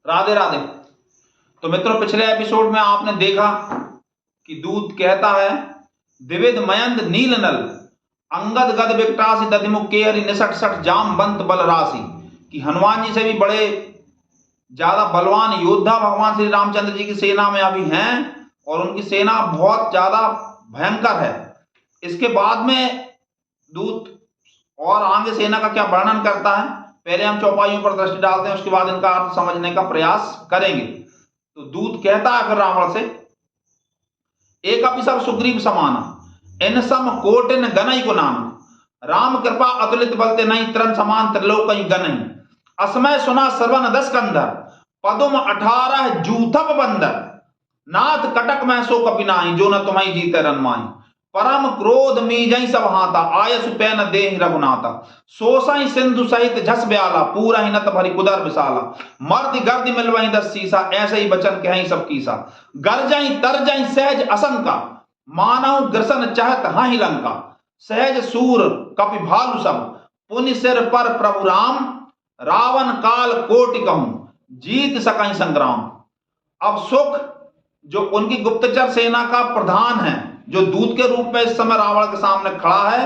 राधे राधे। तो मित्रों, पिछले एपिसोड में आपने देखा कि दूत कहता है दिविद मयंद नील नल अंगद गद विकटासी दधिमुख केहरि निसट सट जाम बंत बल राशि, कि हनुमान जी से भी बड़े ज्यादा बलवान योद्धा भगवान श्री रामचंद्र जी की सेना में अभी हैं और उनकी सेना बहुत ज्यादा भयंकर है। इसके बाद में दूत और आगे सेना का क्या वर्णन करता है, पहले हम चौपाइयों पर दृष्टि डालते हैं, उसके बाद इनका अर्थ समझने का प्रयास करेंगे। तो दूत कहता है फिर रावण से, एक अपि सब सुग्रीव समाना इन सम कोटिन गनई को नाम, राम कृपा अतुलित बलते नहीं तरन समान त्रिलोक गनई, असमय सुना सर्वन दस कंधर पदुम 18 जूथप बंदर, नाथ कटक में सो कपिनाई जो न तुम्हें जीते रनमाई, परम क्रोध मीजई सब हाथा आयसु पैन देहि रघुनाथा, सोसई सिंधु सहित झस ब्याला पूरा ही नत भरी कुदर विशाला, मर्द गर्द मिलवई 10 सीसा ऐसे ही बचन कहीं सब कीसा, गरजई तरजई सहज असंका मानव ग्रसन चाहत हाहि लंका, सहज सूर कपि भालु सब पुनि सिर पर प्रभु राम, रावण काल कोटि कहूं जीत सकई संग्राम। अब सुख जो उनकी गुप्तचर सेना का प्रधान है, जो दूत के रूप में इस समय रावण के सामने खड़ा है,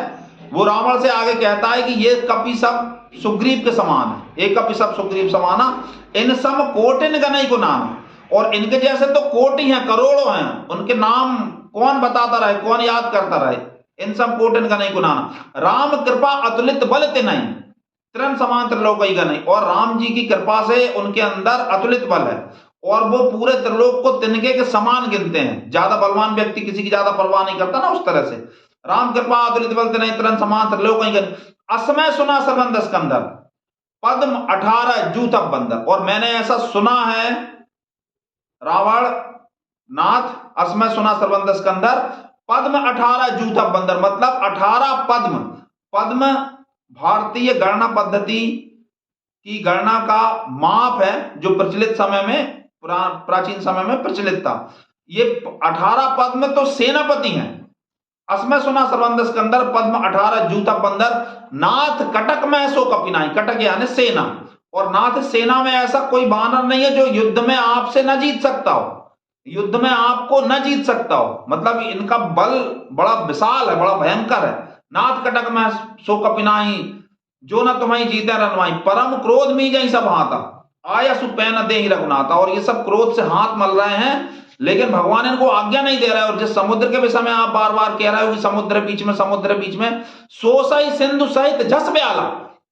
वो रावण से आगे कहता है कि ये कपि सब सुग्रीव के समान है, एक कपि सब सुग्रीव समाना इन सम कोटिन गनई को नाम, और इनके जैसे तो कोटि हैं, करोड़ों हैं, उनके नाम कौन बताता रहे, कौन याद करता रहे। इन सम कोटिन गनई को नाम, राम कृपा अतुलित बल ते नहीं त्रिन समान त्रिलोक गनई, और राम जी की कृपा से उनके अंदर अतुलित बल है और वो पूरे त्रिलोक को तिनके के समान गिनते हैं। ज्यादा बलवान व्यक्ति किसी की ज्यादा परवाह नहीं करता ना, उस तरह से राम कृपा अतुलित बल ते नहीं तरन समान त्रिलोक गनई, असमय सुना सर्वन दस कंधर पद्म 18 जूथप बंदर, और मैंने ऐसा सुना है रावण नाथ, असमय सुना सर्वन दस कंधर पद्म 18 जूथप बंदर, मतलब 18 पद्म। पद्म भारतीय गणना पद्धति की गणना का माप है जो प्रचलित समय में, प्राचीन समय में प्रचलित था। ये 18 पद्म तो सेनापति हैं। असमय सुना सर्वंदस कंदर पद्म 18 जूथा बंदर, नाथ कटक में सो कपिनाई, कटक यानी सेना, और नाथ सेना में ऐसा कोई बानर नहीं है जो युद्ध में आपसे न जीत सकता हो, युद्ध में आपको न जीत सकता हो, मतलब इनका बल बड़ा विशाल है, बड़ा भयंकर है। नाथ कटक में सो कपिनाई जो न तुम्हें जीते रनवाई, परम क्रोध मीजई सब हाथा आयसु पैन देहि रघुनाथा, और ये सब क्रोध से हाथ मल रहे हैं लेकिन भगवान इनको आज्ञा नहीं दे रहा है। और जिस समुद्र के विषय में आप बार बार कह रहे हो कि समुद्र बीच में, समुद्र बीच में, सोसई सिंधु सहित झस ब्याला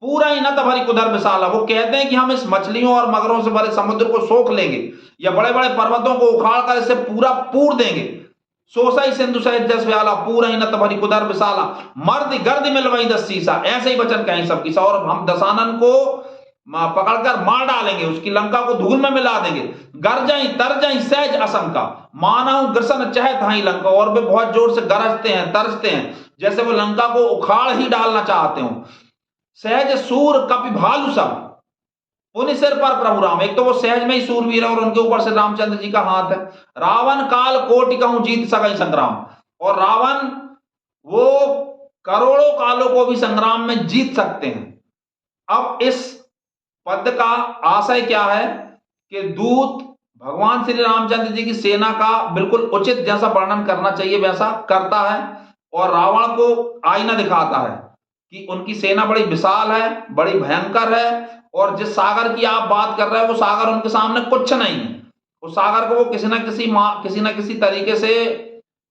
पूरा ही नत भरी कुदर विशाला, वो कहते हैं कि हम इस मछलियों और मगरों से भरे समुद्र को सोख लेंगे या बड़े बड़े पर्वतों को उखाड़ कर इसे पूरा पूर देंगे। सोसई सिंधु सहित जस व्याला पूरा ही नत भरी कुदर विशाला, मर्द गर्द मिलवई 10 सीसा ऐसे ही वचन कहीं सब कीसा, और हम दशानन को पकड़कर मार डालेंगे, उसकी लंका को धूल में मिला देंगे। गरजई तरजई सहज असंका मानव ग्रसन चहत हाई लंका, और वे बहुत जोर से गरजते हैं, तरसते हैं, जैसे वो लंका को उखाड़ ही डालना चाहते हो। सहज सूर कपि भालु सब पुनि सिर पर प्रभु राम, एक तो वो सहज में ही सूरवीर है और उनके ऊपर से रामचंद्र जी का हाथ है। रावण काल कोटि कहूं जीत सकई संग्राम, और रावण वो करोड़ों कालों को भी संग्राम में जीत सकते हैं। अब इस पद का आशय क्या है कि दूत भगवान श्री रामचंद्र जी की सेना का बिल्कुल उचित जैसा वर्णन करना चाहिए वैसा करता है, और रावण को आईना दिखाता है कि उनकी सेना बड़ी विशाल है, बड़ी भयंकर है, और जिस सागर की आप बात कर रहे हो वो सागर उनके सामने कुछ नहीं है। उस सागर को वो किसी न किसी तरीके से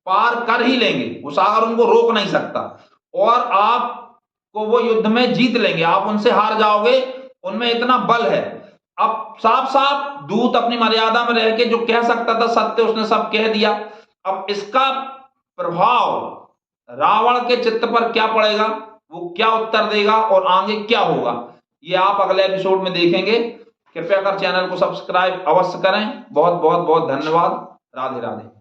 पार कर ही लेंगे, वो सागर उनको रोक नहीं सकता, और आपको वो युद्ध में जीत लेंगे, आप उनसे हार जाओगे, उनमें इतना बल है। अब साफ साफ दूत अपनी मर्यादा में रह के जो कह सकता था सत्य उसने सब कह दिया। अब इसका प्रभाव रावण के चित्त पर क्या पड़ेगा, वो क्या उत्तर देगा और आगे क्या होगा, ये आप अगले एपिसोड में देखेंगे। कृपया कर चैनल को सब्सक्राइब अवश्य करें। बहुत बहुत बहुत धन्यवाद। राधे राधे।